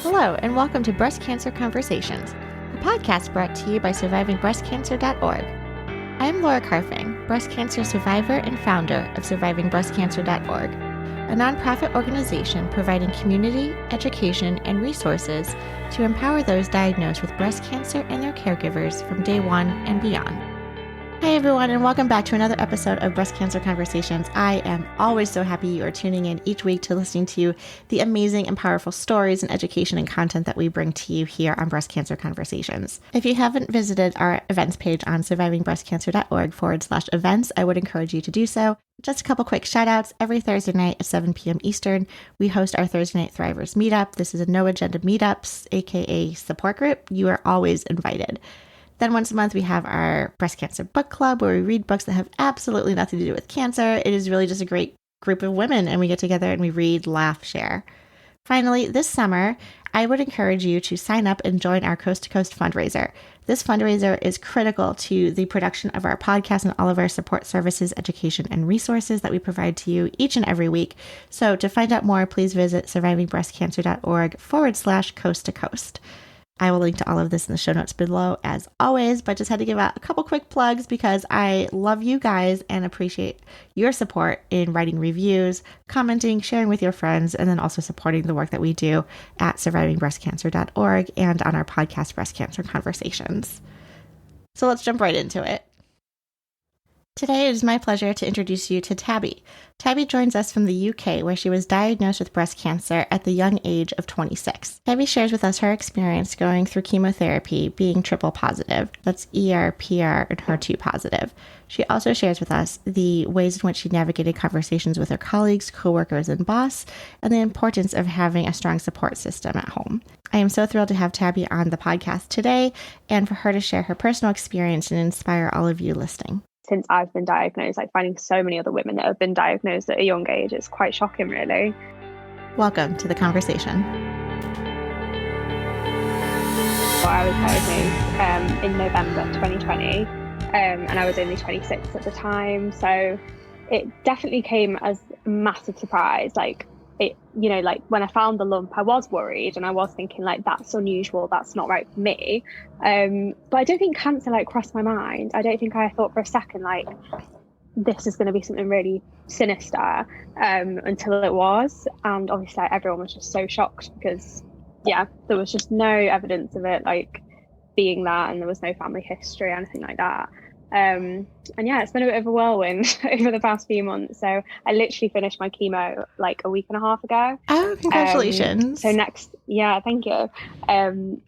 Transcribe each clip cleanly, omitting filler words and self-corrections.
Hello, and welcome to Breast Cancer Conversations, a podcast brought to you by SurvivingBreastCancer.org. I am Laura Carfing, breast cancer survivor and founder of SurvivingBreastCancer.org, a nonprofit organization providing community, education, and resources to empower those diagnosed with breast cancer and their caregivers from day one and beyond. Hey everyone, and welcome back to another episode of Breast Cancer Conversations. I am always so happy you are tuning in each week to listening to the amazing and powerful stories and education and content that we bring to you here on Breast Cancer Conversations. If you haven't visited our events page on survivingbreastcancer.org/events, I would encourage you to do so. Just a couple quick shout outs. Every Thursday night at 7 p.m. Eastern, we host our Thursday Night Thrivers meetup. This is a no agenda meetups, aka support group. You are always invited. Then once a month, we have our Breast Cancer Book Club, where we read books that have absolutely nothing to do with cancer. It is really just a great group of women, and we get together and we read, laugh, share. Finally, this summer, I would encourage you to sign up and join our Coast to Coast fundraiser. This fundraiser is critical to the production of our podcast and all of our support services, education, and resources that we provide to you each and every week. So to find out more, please visit survivingbreastcancer.org/coast to coast. I will link to all of this in the show notes below as always, but just had to give out a couple quick plugs because I love you guys and appreciate your support in writing reviews, commenting, sharing with your friends, and then also supporting the work that we do at survivingbreastcancer.org and on our podcast, Breast Cancer Conversations. So let's jump right into it. Today, it is my pleasure to introduce you to Tabby. Tabby joins us from the UK, where she was diagnosed with breast cancer at the young age of 26. Tabby shares with us her experience going through chemotherapy, being triple positive. That's ER, PR, and HER2 positive. She also shares with us the ways in which she navigated conversations with her colleagues, coworkers, and boss, and the importance of having a strong support system at home. I am so thrilled to have Tabby on the podcast today, and for her to share her personal experience and inspire all of you listening. Since I've been diagnosed, like finding so many other women that have been diagnosed at a young age, it's quite shocking, really. Welcome to the conversation. I was diagnosed in November 2020, and I was only 26 at the time. So it definitely came as a massive surprise. Like when I found the lump, I was worried and I was thinking like, that's unusual, that's not right for me. But I don't think cancer crossed my mind. I don't think I thought for a second like this is going to be something really sinister until it was. And obviously everyone was just so shocked because there was just no evidence of it being that, and there was no family history or anything like that. It's been a bit of a whirlwind over the past few months. So I literally finished my chemo a week and a half ago. Oh, congratulations. Thank you.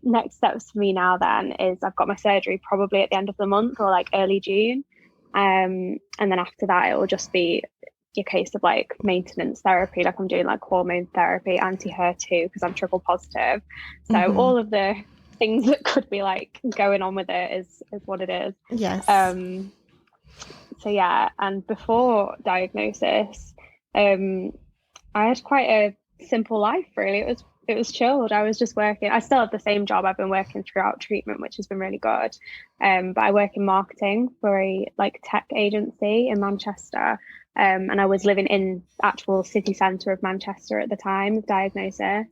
Next steps for me now then is I've got my surgery probably at the end of the month or early June. And then after that, it will just be a case of maintenance therapy. I'm doing hormone therapy, anti-HER2 because I'm triple positive. So all of the things that could be going on with it is what it is. Yes. And before diagnosis, I had quite a simple life, really. It was chilled. I was just working. I still have the same job. I've been working throughout treatment, which has been really good. But I work in marketing for a tech agency in Manchester. And I was living in actual city centre of Manchester at the time of diagnosis.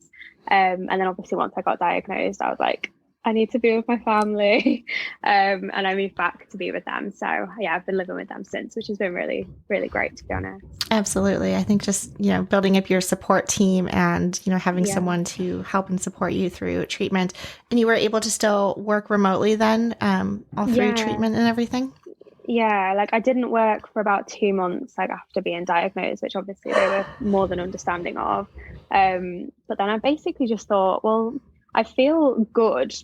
And then obviously once I got diagnosed, I was like, I need to be with my family. And I moved back to be with them. So I've been living with them since, which has been really, really great, to be honest. Absolutely. I think just, building up your support team and, having someone to help and support you through treatment. And you were able to still work remotely then, all through treatment and everything? Yeah, I didn't work for about 2 months, after being diagnosed, which obviously they were more than understanding of. But then I basically just thought, well, I feel good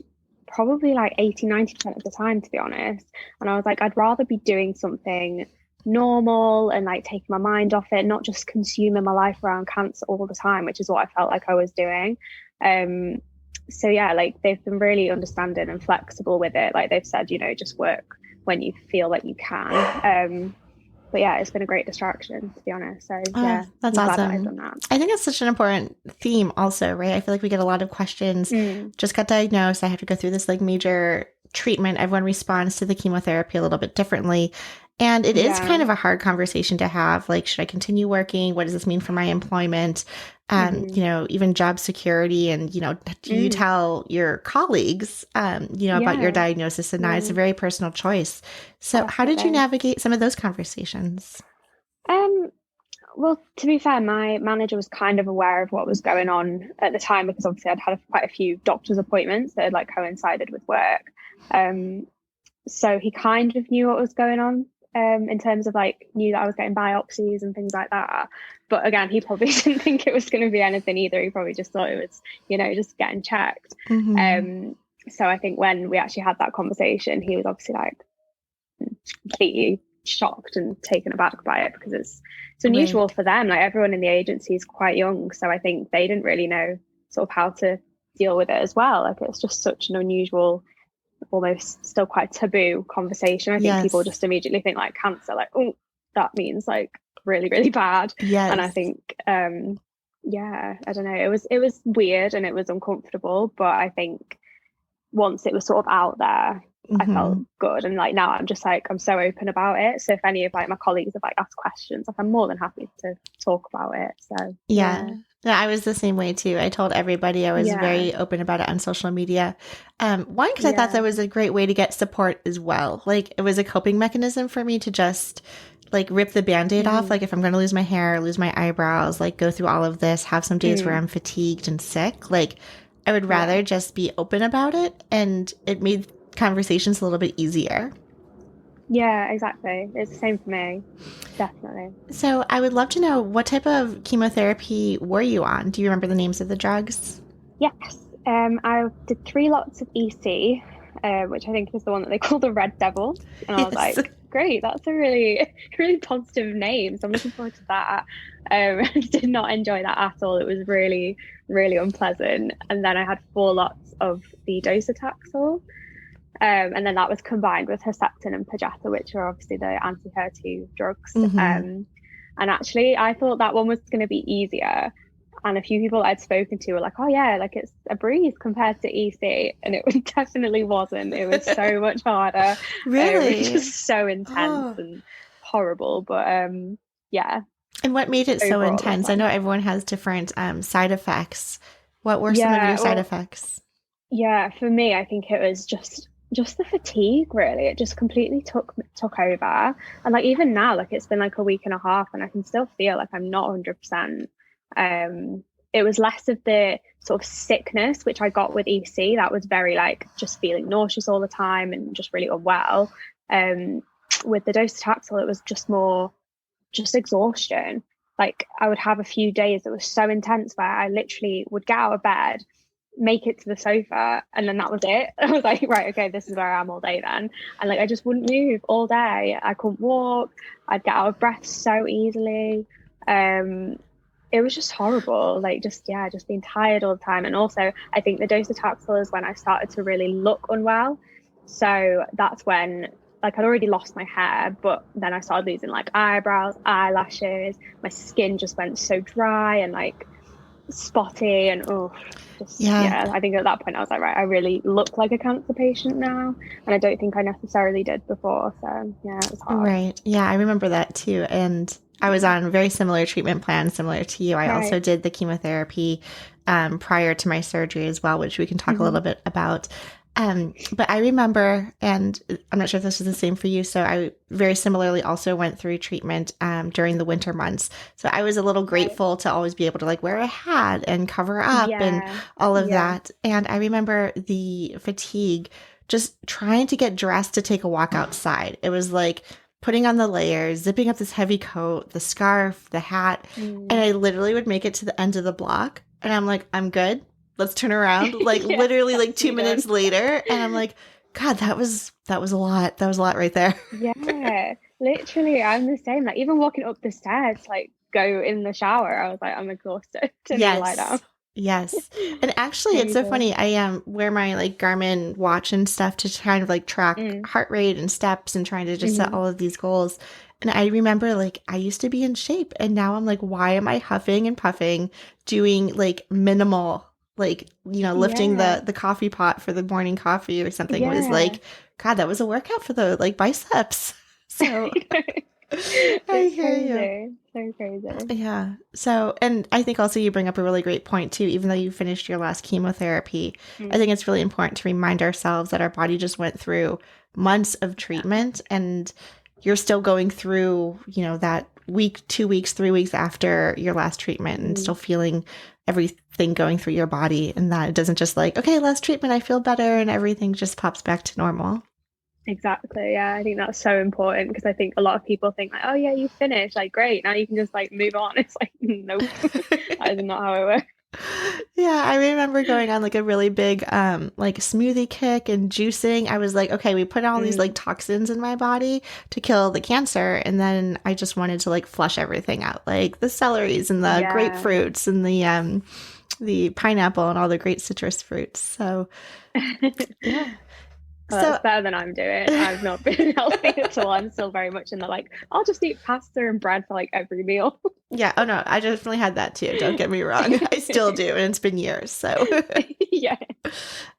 probably 80-90% of the time, to be honest. And I was I'd rather be doing something normal and taking my mind off it, not just consuming my life around cancer all the time, which is what I felt I was doing. They've been really understanding and flexible with it. They've said, just work when you feel like you can. But it's been a great distraction, to be honest. So that's I'm glad awesome. that I've done that. I think that's such an important theme also, right? I feel like we get a lot of questions. Just got diagnosed. I have to go through this major treatment. Everyone responds to the chemotherapy a little bit differently. And it is Yeah. kind of a hard conversation to have. Like, should I continue working? What does this mean for my employment? You know, even job security. And, you know, do you tell your colleagues, you know, about your Yeah. diagnosis? And now it's a very personal choice. So how did you Definitely. navigate some of those conversations? Well, to be fair, my manager was kind of aware of what was going on at the time because obviously I'd had quite a few doctor's appointments that had like coincided with work. So he kind of knew what was going on, in terms of like knew that I was getting biopsies and things like that. But again, he probably didn't think it was going to be anything either. He probably just thought it was, you know, just getting checked. So I think when we actually had that conversation, he was obviously like completely shocked and taken aback by it because it's unusual for them. Like everyone in the agency is quite young, so I think they didn't really know sort of how to deal with it as well. Like it's just such an unusual, almost still quite taboo conversation. I think people just immediately think like cancer, like, oh, that means like really, really bad. And I think yeah, I don't know, it was weird and it was uncomfortable, but I think once it was sort of out there, I felt good. And like now I'm just like, I'm so open about it. So if any of like my colleagues have like asked questions, like I'm more than happy to talk about it. So yeah. No, I was the same way too. I told everybody. I was very open about it on social media. One, because I thought that was a great way to get support as well. Like it was a coping mechanism for me to just like rip the Band-Aid off. Like if I'm going to lose my hair, lose my eyebrows, like go through all of this, have some days where I'm fatigued and sick. Like I would rather just be open about it, and it made conversations a little bit easier. Yeah, exactly. It's the same for me. Definitely. So I would love to know, what type of chemotherapy were you on? Do you remember the names of the drugs? Yes. I did 3 lots of EC, which I think is the one that they call the Red Devil. And I was like, great, that's a really, really positive name. So I'm looking forward to that. I did not enjoy that at all. It was really, really unpleasant. And then I had 4 lots of the docetaxel. And then that was combined with Herceptin and Perjeta, which are obviously the anti-HER2 drugs. And actually, I thought that one was going to be easier. And a few people I'd spoken to were like, oh yeah, like it's a breeze compared to EC. And it definitely wasn't. It was so much harder. Really? It was just so intense and horrible. But yeah. And what made it so intense? I know everyone has different side effects. What were some of your side effects? Yeah, for me, I think it was just the fatigue, really. It just completely took over. And like even now, like it's been like a week and a half and I can still feel like I'm not 100%. It was less of the sort of sickness which I got with EC. That was very like just feeling nauseous all the time and just really unwell. With the docetaxel, it was just more just exhaustion. Like I would have a few days that was so intense where I literally would get out of bed, make it to the sofa, and then that was it. I was like, right, okay, this is where I am all day then. And like I just wouldn't move all day. I couldn't walk. I'd get out of breath so easily. It was just horrible. Like just being tired all the time. And also I think the docetaxel is when I started to really look unwell. So that's when like I'd already lost my hair, but then I started losing like eyebrows, eyelashes. My skin just went so dry and like spotty and I think at that point I was like, right, I really look like a cancer patient now, and I don't think I necessarily did before. So yeah, it was hard. Right. Yeah, I remember that too. And I was on a very similar treatment plan, similar to you. I also did the chemotherapy prior to my surgery as well, which we can talk a little bit about. But I remember, and I'm not sure if this was the same for you, so I very similarly also went through treatment during the winter months. So I was a little grateful to always be able to like wear a hat and cover up and all of that. And I remember the fatigue, just trying to get dressed to take a walk outside. It was like putting on the layers, zipping up this heavy coat, the scarf, the hat, and I literally would make it to the end of the block. And I'm like, I'm good. Let's turn around. Like literally like 2 minutes later. And I'm like, God, that was a lot. That was a lot right there. Yeah, literally. I'm the same. Like even walking up the stairs, like go in the shower, I was like, I'm exhausted. Didn't lie down. Yes. And actually it's so funny. I wear my like Garmin watch and stuff to kind of like track heart rate and steps and trying to just set all of these goals. And I remember like I used to be in shape and now I'm like, why am I huffing and puffing doing like minimal, like, you know, lifting the coffee pot for the morning coffee or something was like, God, that was a workout for the like biceps. So I It's hear you. crazy. So crazy. Yeah. So, and I think also you bring up a really great point too. Even though you finished your last chemotherapy, I Mm. think it's really important to remind ourselves that our body just went through months of treatment and you're still going through, that week, 2 weeks, 3 weeks after your last treatment and Mm. still feeling everything going through your body. And that it doesn't just like, okay, last treatment, I feel better and everything just pops back to normal. Exactly. Yeah, I think that's so important because I think a lot of people think like, oh yeah, you finished, like great, now you can just like move on. It's like, nope, that is not how it works. Yeah, I remember going on like a really big like smoothie kick and juicing. I was like, okay, we put all these like Mm. toxins in my body to kill the cancer, and then I just wanted to like flush everything out, like the celeries and the Yeah. grapefruits and the pineapple and all the great citrus fruits. So, yeah. Well, So that's better than I'm doing. I've not been healthy at all. I'm still very much in the like, I'll just eat pasta and bread for like every meal. yeah, oh no, I definitely had that too. Don't get me wrong. I still do, and it's been years. So Yeah.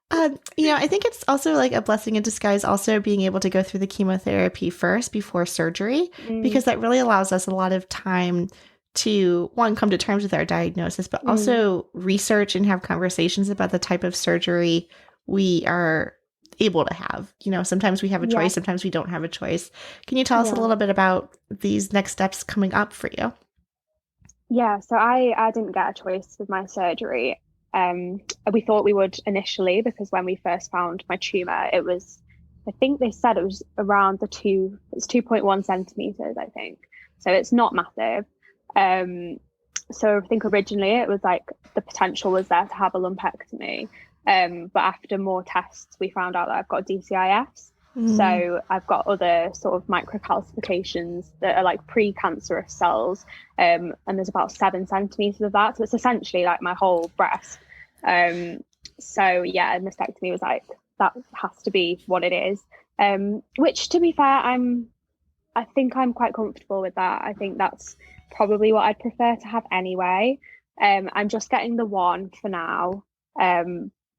I think it's also like a blessing in disguise, also being able to go through the chemotherapy first before surgery, Mm. because that really allows us a lot of time to, one, come to terms with our diagnosis, but Mm. also research and have conversations about the type of surgery we are able to have. Sometimes we have a Yeah. choice, sometimes we don't have a choice. Can you tell us a Yeah. little bit about these next steps coming up for you? Yeah, so I didn't get a choice with my surgery. We thought we would initially because when we first found my tumor, it was, I think they said it was around it's 2.1 centimeters, I think. So it's not massive. Um, so I think originally it was like the potential was there to have a lumpectomy. But after more tests, we found out that I've got DCIS. Mm, So I've got other sort of microcalcifications that are like pre-cancerous cells, and there's about 7 centimeters of that. So it's essentially like my whole breast. So yeah, a mastectomy was like, that has to be what it is. Which to be fair, I think I'm quite comfortable with that. I think that's probably what I'd prefer to have anyway. I'm just getting the one for now.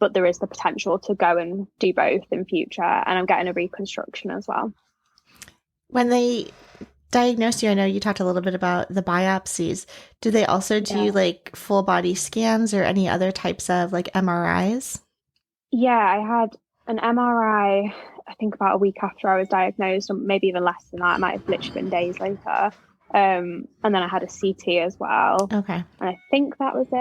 But there is the potential to go and do both in future. And I'm getting a reconstruction as well. when they diagnosed you, I know you talked a little bit about the biopsies. Do they also do Yeah. like full body scans or any other types of like MRIs? Yeah, I had an MRI, I think about a week after I was diagnosed, or maybe even less than that. It might have literally been days later. And then I had a CT as well. Okay. And I think that was it.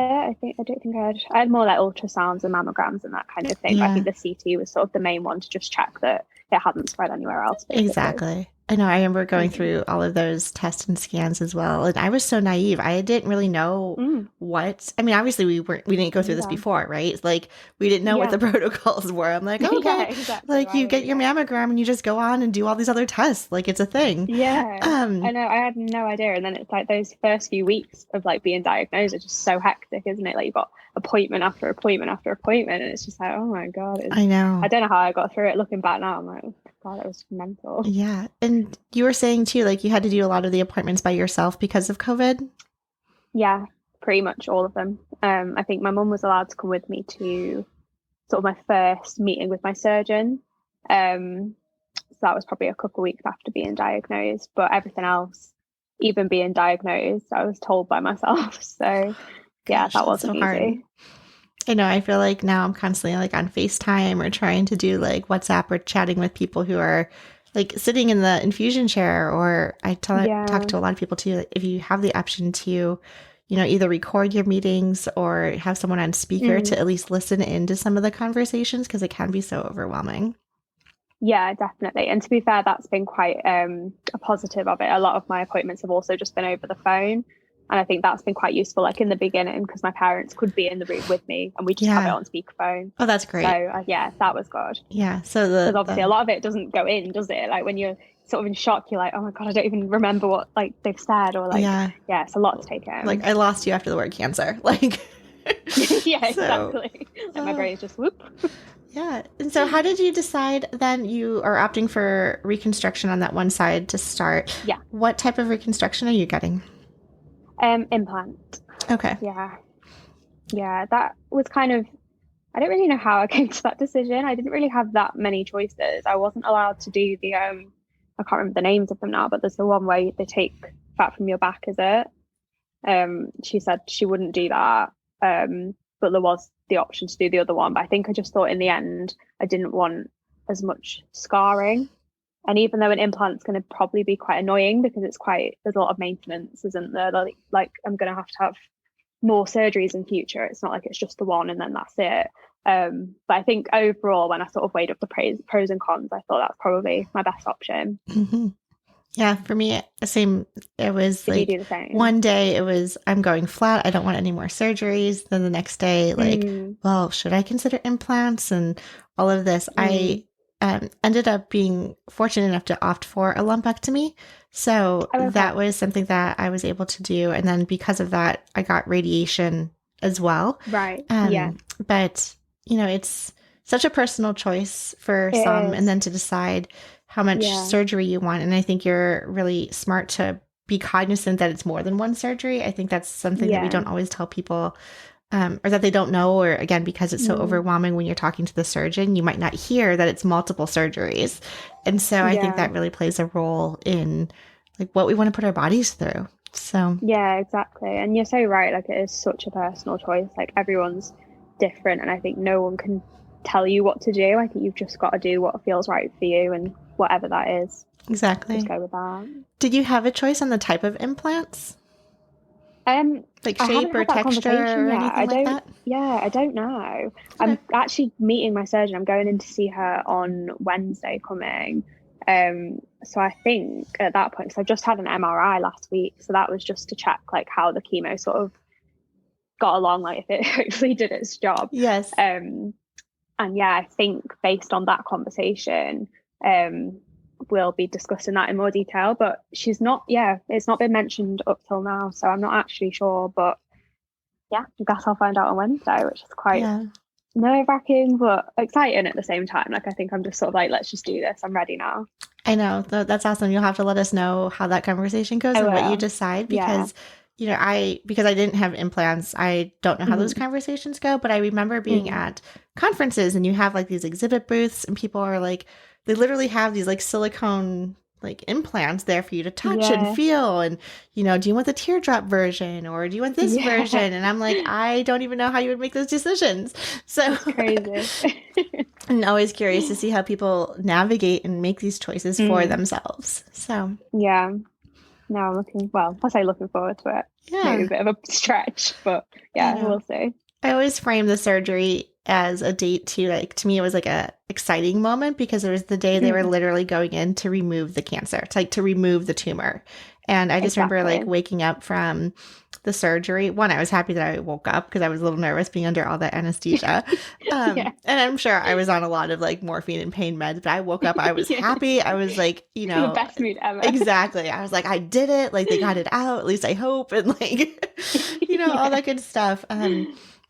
I don't think I had more like ultrasounds and mammograms and that kind of thing. But I Yeah, think the CT was sort of the main one to just check that it hadn't spread anywhere else, basically. exactly. I know. I remember going Mm. through all of those tests and scans as well. And I was so naive. I didn't really know Mm. what, I mean, obviously we didn't go through this Yeah. before, right? Like we didn't know what Yeah. the protocols were. I'm like, Yeah, okay, exactly like you right. get your Yeah. mammogram and you just go on and do all these other tests. Like it's a thing. Yeah, I Um, know. I had no idea. And then it's like those first few weeks of like being diagnosed are just so hectic, isn't it? Like you've got appointment after appointment after appointment. And it's just like, oh my God. I I know. don't know how I got through it. Looking back now, I'm like, oh God, it was mental. Yeah. And you were saying too, like you had to do a lot of the appointments by yourself because of COVID. Yeah, pretty much all of them. I think my mum was allowed to come with me to sort of my first meeting with my surgeon. So that was probably a couple of weeks after being diagnosed, but everything else, even being diagnosed, I was told by myself. So yeah, Gosh, that that's so wasn't hard. easy. I know. I feel like now I'm constantly like on FaceTime or trying to do like WhatsApp or chatting with people who are like sitting in the infusion chair. Or talk Yeah. to a lot of people too. If you have the option to, either record your meetings or have someone on speaker to Mm. at least listen into some of the conversations because it can be so overwhelming. Yeah, definitely. And to be fair, that's been quite a positive of it. A lot of my appointments have also just been over the phone. And I think that's been quite useful, like in the beginning, because my parents could be in the room with me and we just have it Yeah. on speakerphone. Oh, that's So great. yeah, that was good. Yeah. So Because the obviously a lot of it doesn't go in, does it? Like when you're sort of in shock, you're like, oh my God, I don't even remember what like they've said, or like, yeah, yeah, it's a lot to take like in. I lost you after the word cancer. Like, Yeah, so. exactly. Like my brain's just whoop. Yeah. And so, how did you decide then you are opting for reconstruction on that one side to start? Yeah. What type of reconstruction are you getting? Implant. Okay. Yeah. Yeah. That was kind of, I don't really know how I came to that decision. I didn't really have that many choices. I wasn't allowed to do the I can't remember the names of them now, but there's the one where they take fat from your back, is it? She said she wouldn't do that. But there was the option to do the other one. But I think I just thought in the end, I didn't want as much scarring. And even though an implant's going to probably be quite annoying because there's a lot of maintenance, isn't there? Like I'm going to have more surgeries in future. It's not like it's just the one and then that's it. But I think overall, when I sort of weighed up the pros and cons, I thought that's probably my best option. Mm-hmm. Yeah, for me, same. It was Did like you do the same? one day it was, I'm going flat. I don't want any more surgeries. Then the next day, like, well, should I consider implants and all of this? I ended up being fortunate enough to opt for a lumpectomy. So that was something that I was able to do. And then because of that, I got radiation as well. Right. But, you know, it's such a personal choice for some. And then to decide how much surgery you want. And I think you're really smart to be cognizant that it's more than one surgery. I think that's something that we don't always tell people, or that they don't know, or again, because it's so overwhelming when you're talking to the surgeon, you might not hear that it's multiple surgeries. And so I think that really plays a role in like what we want to put our bodies through. So yeah, exactly. And you're so right. Like it is such a personal choice. Like everyone's different. And I think no one can tell you what to do. I think you've just got to do what feels right for you and whatever that is. Exactly. Just go with that. Did you have a choice on the type of implants? Like shape or texture or anything like that? Yeah, I don't know. Okay. I'm actually meeting my surgeon. I'm going in to see her on Wednesday coming. So I think at that point, because I've just had an MRI last week, so that was just to check like how the chemo sort of got along, like if it hopefully did its job. Yes. And yeah, I think based on that conversation, we'll be discussing that in more detail. But it's not been mentioned up till now, so I'm not actually sure. But yeah, I guess I'll find out on Wednesday, which is quite nerve-wracking but exciting at the same time. Like I think I'm just sort of like, let's just do this. I'm ready now. I know. That's awesome. You'll have to let us know how that conversation goes and what you decide, because you know, because I didn't have implants, I don't know how those conversations go, but I remember being at conferences and you have like these exhibit booths and people are like, they literally have these like silicone like implants there for you to touch and feel. And, you know, do you want the teardrop version or do you want this version? And I'm like, I don't even know how you would make those decisions. So it's crazy. I'm always curious to see how people navigate and make these choices for themselves. So yeah. Now looking forward to it. Yeah. Maybe a bit of a stretch, but yeah, we'll see. I always frame the surgery as a date too. Like to me, it was like a exciting moment because it was the day they were literally going in to remove the cancer. It's like to remove the tumor. And I just remember like waking up from the surgery. One, I was happy that I woke up because I was a little nervous being under all that anesthesia. And I'm sure I was on a lot of like morphine and pain meds, but I woke up, I was happy. I was like, you know, the best mood ever. Exactly. I was like, I did it. Like they got it out. At least I hope. And like, you know, all that good stuff.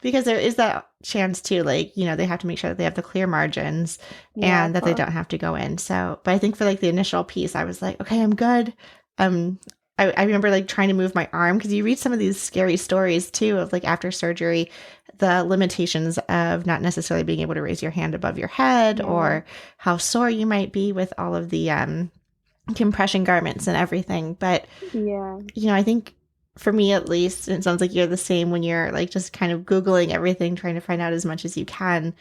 Because there is that chance too, like, you know, they have to make sure that they have the clear margins and that they don't have to go in. So, but I think for like the initial piece, I was like, okay, I'm good. I remember like trying to move my arm because you read some of these scary stories too of like after surgery, the limitations of not necessarily being able to raise your hand above your head or how sore you might be with all of the compression garments and everything. But, you know, I think for me at least, and it sounds like you're the same when you're like just kind of Googling everything, trying to find out as much as you can.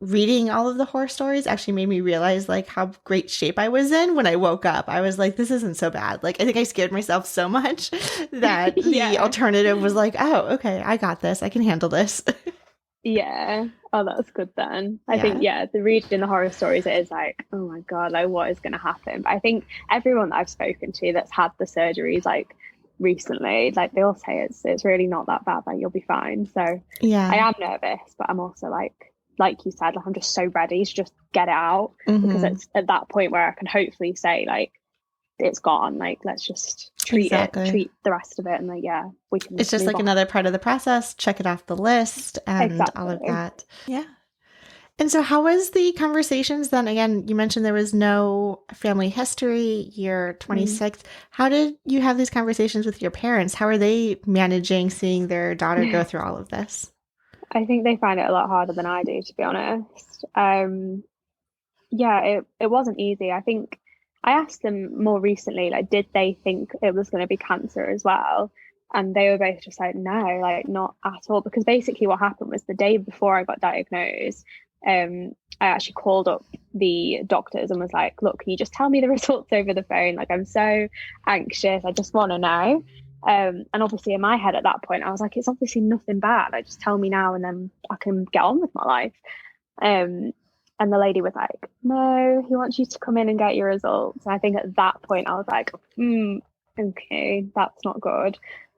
Reading all of the horror stories actually made me realize like how great shape I was in when I woke up. I was like, this isn't so bad. Like, I think I scared myself so much that the alternative was like, oh, okay, I got this. I can handle this. Yeah. Oh, that's good then. I think, the reading the horror stories, it is like, oh my God, like what is going to happen? But I think everyone that I've spoken to that's had the surgeries, like recently, like they all say it's really not that bad, like you'll be fine. So I am nervous, but I'm also like you said, like I'm just so ready to just get it out because it's at that point where I can hopefully say like it's gone, like let's just treat the rest of it, and like we can. It's just like another part of the process. Check it off the list and all of that. Yeah. And so how was the conversations then? Again, you mentioned there was no family history. You're 26. How did you have these conversations with your parents? How are they managing seeing their daughter go through all of this? I think they find it a lot harder than I do, to be honest. It wasn't easy. I think I asked them more recently, like, did they think it was going to be cancer as well? And they were both just like, no, like not at all. Because basically what happened was the day before I got diagnosed, I actually called up the doctors and was like, look, can you just tell me the results over the phone? Like, I'm so anxious. I just want to know. And obviously in my head at that point, I was like, it's obviously nothing bad. Like, just tell me now and then I can get on with my life. And the lady was like, no, he wants you to come in and get your results. And I think at that point I was like, okay, that's not good.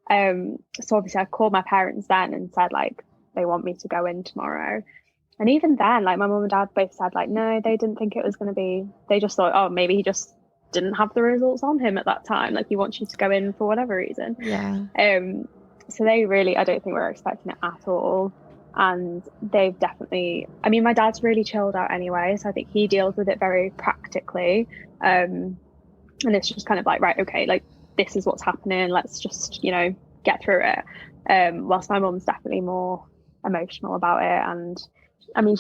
So obviously I called my parents then and said, like, they want me to go in tomorrow. And even then, like, my mum and dad both said, like, no, they didn't think it was going to be, they just thought, oh, maybe he just didn't have the results on him at that time. Like, he wants you to go in for whatever reason. Yeah. So they really, I don't think were expecting it at all. And they've definitely, I mean, my dad's really chilled out anyway. So I think he deals with it very practically. And it's just kind of like, right, okay, like, this is what's happening. Let's just, you know, get through it. Whilst my mum's definitely more emotional about it. And I mean,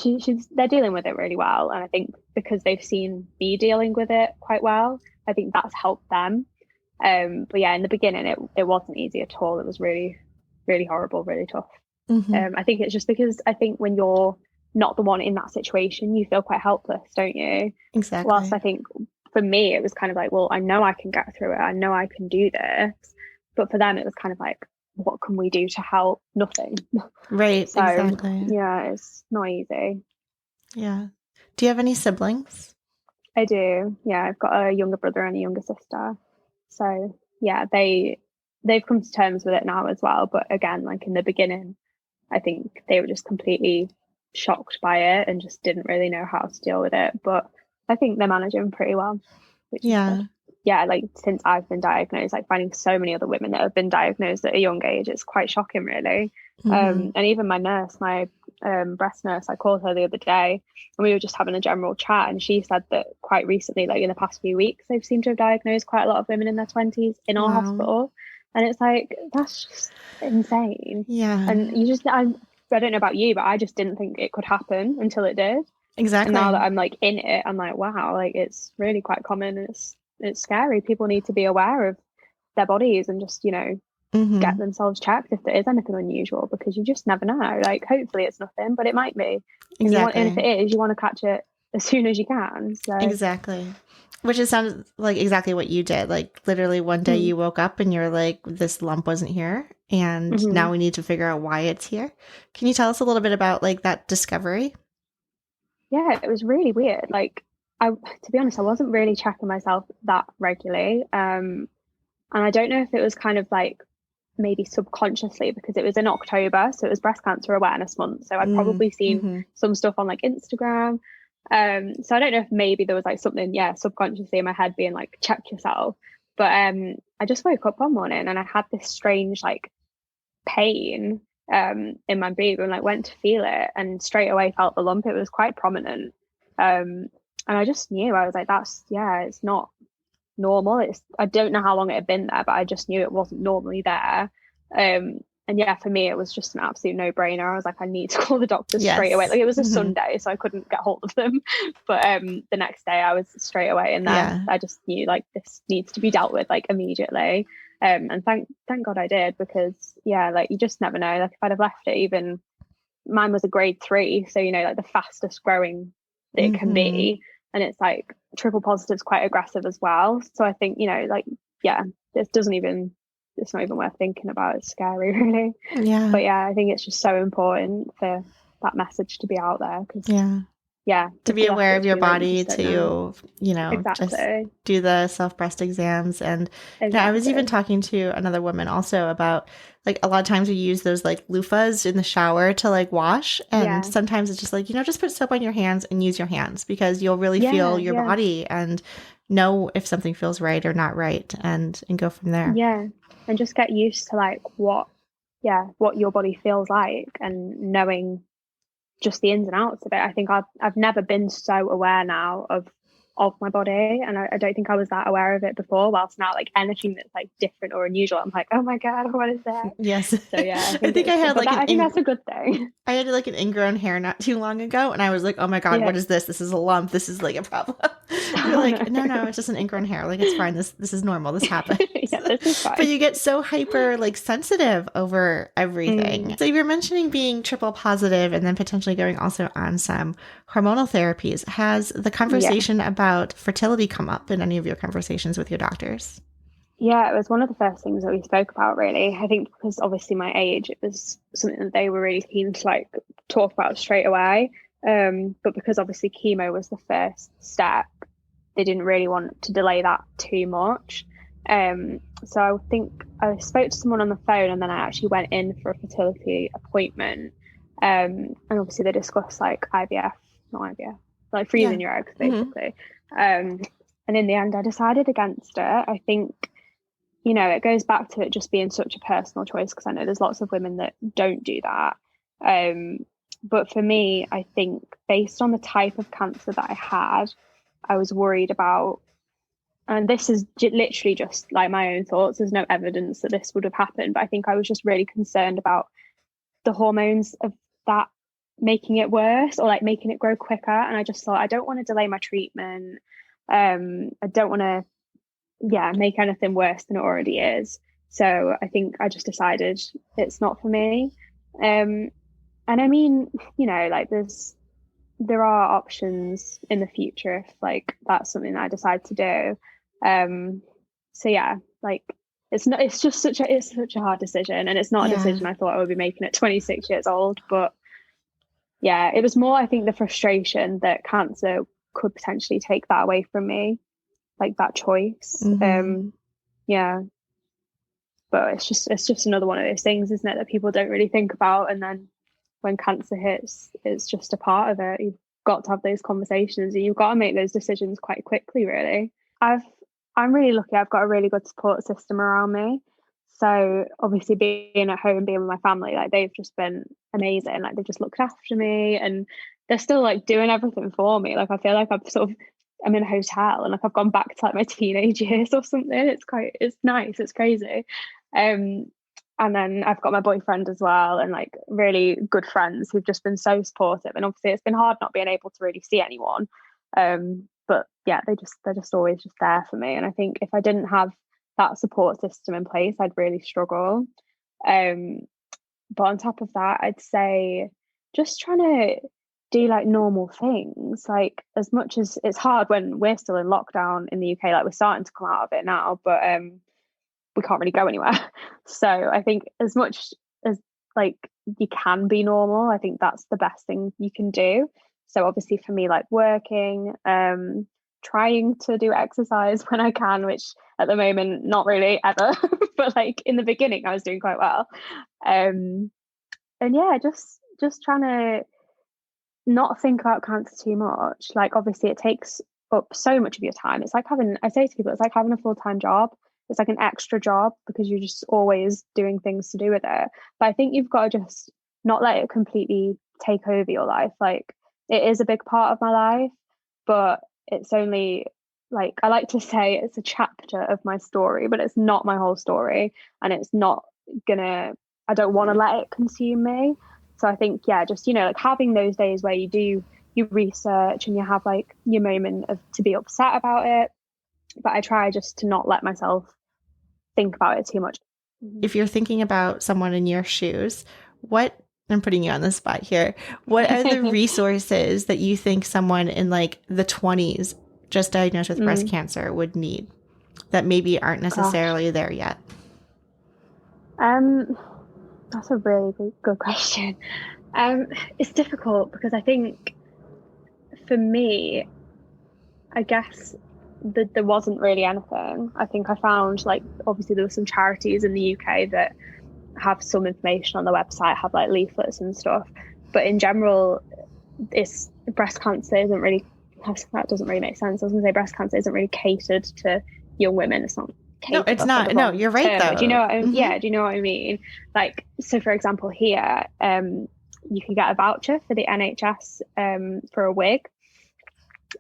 they're dealing with it really well. And I think because they've seen me dealing with it quite well, I think that's helped them. But yeah, in the beginning, it wasn't easy at all. It was really, really horrible, really tough. I think it's just because I think when you're not the one in that situation, you feel quite helpless, don't you? Exactly. Whilst I think for me, it was kind of like, well, I know I can get through it. I know I can do this. But for them, it was kind of like, what can we do to help? Nothing. Right. So, exactly. yeah, it's not easy. Yeah. Do you have any siblings? I do. Yeah, I've got a younger brother and a younger sister. So yeah, they've come to terms with it now as well. But again, like in the beginning, I think they were just completely shocked by it and just didn't really know how to deal with it. But I think they're managing pretty well. Which is good. Yeah, like since I've been diagnosed, like finding so many other women that have been diagnosed at a young age, it's quite shocking, really. And even my nurse, my breast nurse, I called her the other day and we were just having a general chat, and she said that quite recently, like in the past few weeks, they've seemed to have diagnosed quite a lot of women in their 20s in our hospital. And it's like, that's just insane. Yeah. And you just, I don't know about you, but I just didn't think it could happen until it did. Exactly. And now that I'm like in it, I'm like, wow, like it's really quite common. And it's scary. People need to be aware of their bodies and just, you know, get themselves checked if there is anything unusual, because you just never know. Like, hopefully it's nothing, but it might be. Exactly. And if it is, you want to catch it as soon as you can. So exactly. Which it sounds like exactly what you did. Like literally one day you woke up and you're like, this lump wasn't here, and now we need to figure out why it's here. Can you tell us a little bit about like that discovery? Yeah, it was really weird. Like, to be honest, I wasn't really checking myself that regularly. And I don't know if it was kind of like maybe subconsciously, because it was in October, so it was Breast Cancer Awareness Month. So I'd probably seen some stuff on like Instagram. So I don't know if maybe there was like something, subconsciously in my head being like, check yourself. But I just woke up one morning and I had this strange like pain in my boob, and like went to feel it and straight away felt the lump. It was quite prominent. And I just knew, I was like, it's not normal. I don't know how long it had been there, but I just knew it wasn't normally there. And yeah, for me, it was just an absolute no-brainer. I was like, I need to call the doctor straight away. Like, it was a Sunday, so I couldn't get hold of them. But the next day, I was straight away in there. Yeah. I just knew, like, this needs to be dealt with, like, immediately. And thank God I did, because, yeah, like, you just never know. Like, if I'd have left it, even, mine was a grade 3, so, you know, like, the fastest growing that it can be. And it's, like, triple positive is quite aggressive as well. So I think, you know, like, yeah, it's not even worth thinking about. It's scary, really. Yeah. But yeah, I think it's just so important for that message to be out there, because to be aware of your body, to you know, just do the self-breast exams. And you know, I was even talking to another woman also about, like, a lot of times we use those like loofahs in the shower to like wash, and sometimes it's just like, you know, just put soap on your hands and use your hands, because you'll really feel your body and know if something feels right or not right, and go from there. And just get used to like what your body feels like, and knowing just the ins and outs of it. I think I've never been so aware now of of my body, and I don't think I was that aware of it before, whilst now like anything that's like different or unusual, I'm like, oh my god, what is that? Yes. So yeah, I think I had like I think that's a good thing. I had like an ingrown hair not too long ago, and I was like, oh my god, Yeah. what is this? This is a lump. This is like a problem. You're like, no, it's just an ingrown hair. Like, it's fine. This is normal. This happens. Yeah, this is fine. But you get so hyper like sensitive over everything. So you're mentioning being triple positive and then potentially going also on some hormonal therapies. Has the conversation about fertility come up in any of your conversations with your doctors? Yeah, it was one of the first things that we spoke about, really. I think because obviously my age, it was something that they were really keen to like talk about straight away. But because obviously chemo was the first step, they didn't really want to delay that too much. So I think I spoke to someone on the phone, and then I actually went in for a fertility appointment. And obviously they discussed like IVF, not IVF, like freezing your eggs, basically. And in the end, I decided against it. I think, you know, it goes back to it just being such a personal choice, because I know there's lots of women that don't do that. But for me, I think based on the type of cancer that I had, I was worried about, and this is literally just like my own thoughts, there's no evidence that this would have happened, but I think I was just really concerned about the hormones of that making it worse, or like making it grow quicker. And I just thought, I don't want to delay my treatment. I don't want to make anything worse than it already is. So I think I just decided it's not for me. And I mean, you know, like there are options in the future if like that's something that I decide to do. So yeah, like it's such a hard decision, and it's not a decision I thought I would be making at 26 years old. But yeah, it was more, I think, the frustration that cancer could potentially take that away from me, like that choice. Yeah, but it's just another one of those things, isn't it, that people don't really think about, and then when cancer hits, it's just a part of it. You've got to have those conversations, and you've got to make those decisions quite quickly, really. I'm really lucky. I've got a really good support system around me. So obviously being at home, being with my family, like they've just been amazing. Like they've just looked after me, and they're still like doing everything for me. Like I feel like I'm in a hotel, and like I've gone back to like my teenage years or something. It's nice. It's crazy. And then I've got my boyfriend as well, and like really good friends who've just been so supportive. And obviously it's been hard not being able to really see anyone. But yeah, they're just always just there for me. And I think if I didn't have that support system in place, I'd really struggle. But on top of that, I'd say just trying to do like normal things, like as much as it's hard when we're still in lockdown in the UK, like we're starting to come out of it now, but we can't really go anywhere. So I think as much as like you can be normal, I think that's the best thing you can do. So obviously for me, like working, trying to do exercise when I can, which at the moment, not really ever, but like in the beginning, I was doing quite well. And yeah, just trying to not think about cancer too much. Like obviously it takes up so much of your time. It's like I say to people, it's like having a full-time job. It's like an extra job because you're just always doing things to do with it. But I think you've got to just not let it completely take over your life. Like it is a big part of my life, but it's only like, I like to say it's a chapter of my story, but it's not my whole story. And it's not I don't want to let it consume me. So I think, yeah, just, you know, like having those days where you research and you have like your moment to be upset about it. But I try just to not let myself think about it too much. If you're thinking about someone in your shoes, I'm putting you on the spot here. What are the resources that you think someone in like the 20s just diagnosed with breast cancer would need that maybe aren't necessarily there yet? That's a really good question. It's difficult because I think for me, I guess that there wasn't really anything. I think I found like obviously there were some charities in the UK that have some information on the website, have like leaflets and stuff, but in general it's breast cancer isn't really, that doesn't really make sense. I was gonna say breast cancer isn't really catered to young women. It's not catered. No, it's not. No, you're right though. Do you know what I mean? Yeah, do you know what I mean? Like, so for example here, you can get a voucher for the NHS for a wig.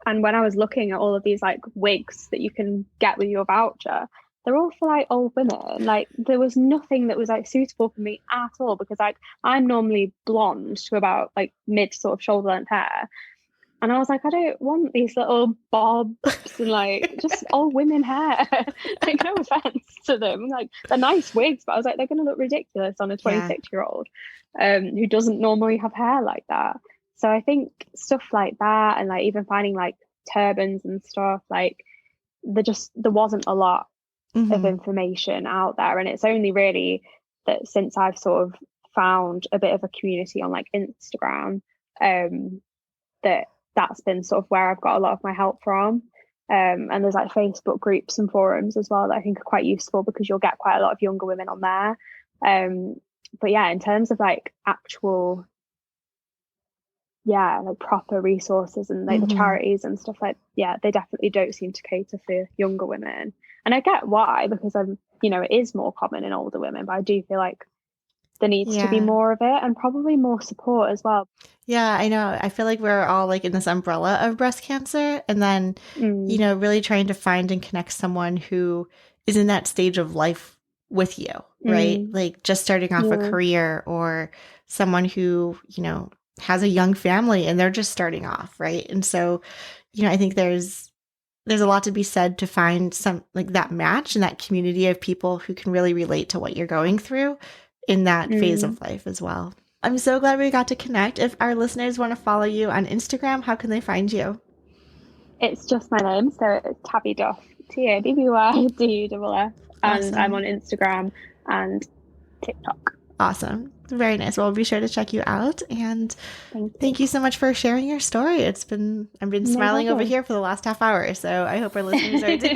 And when I was looking at all of these like wigs that you can get with your voucher, they're all for like old women. Like there was nothing that was like suitable for me at all, because like I'm normally blonde to about like mid sort of shoulder length hair. And I was like, I don't want these little bobs and like just old women hair. Like, no offense to them. Like, they're nice wigs, but I was like, they're going to look ridiculous on a 26-year-old who doesn't normally have hair like that. So I think stuff like that, and like even finding like turbans and stuff, like there wasn't a lot of information out there. And it's only really that since I've sort of found a bit of a community on like Instagram, that's been sort of where I've got a lot of my help from. And there's like Facebook groups and forums as well that I think are quite useful, because you'll get quite a lot of younger women on there. But yeah, in terms of like actual, like proper resources and like the charities and stuff, like, they definitely don't seem to cater for younger women. And I get why, because it is more common in older women, but I do feel like there needs to be more of it, and probably more support as well. Yeah, I know. I feel like we're all like in this umbrella of breast cancer, and then, really trying to find and connect someone who is in that stage of life with you, right? Like just starting off a career, or someone who, has a young family and they're just starting off, right? And so, I think there's a lot to be said to find some like that match and that community of people who can really relate to what you're going through in that phase of life as well. I'm so glad we got to connect. If our listeners want to follow you on Instagram, how can they find you? It's just my name, so it's Tabby Duff, TABBYDUFF, and I'm on Instagram and TikTok. Awesome. Very nice. Well, be sure to check you out, and thank you so much for sharing your story. I've been smiling over here for the last half hour, so I hope our listeners are too.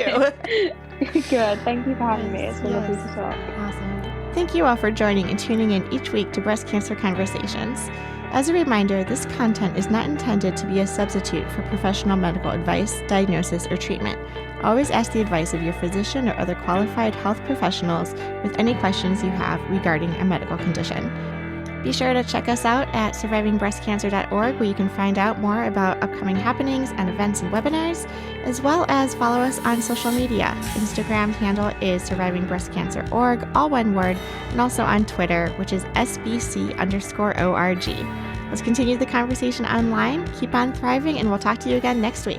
Good. Thank you for having me. It's been lovely to talk. Awesome. Thank you all for joining and tuning in each week to Breast Cancer Conversations. As a reminder, this content is not intended to be a substitute for professional medical advice, diagnosis, or treatment. Always ask the advice of your physician or other qualified health professionals with any questions you have regarding a medical condition. Be sure to check us out at survivingbreastcancer.org, where you can find out more about upcoming happenings and events and webinars, as well as follow us on social media. Instagram handle is survivingbreastcancer.org, all one word, and also on Twitter, which is SBC_ORG. Let's continue the conversation online. Keep on thriving, and we'll talk to you again next week.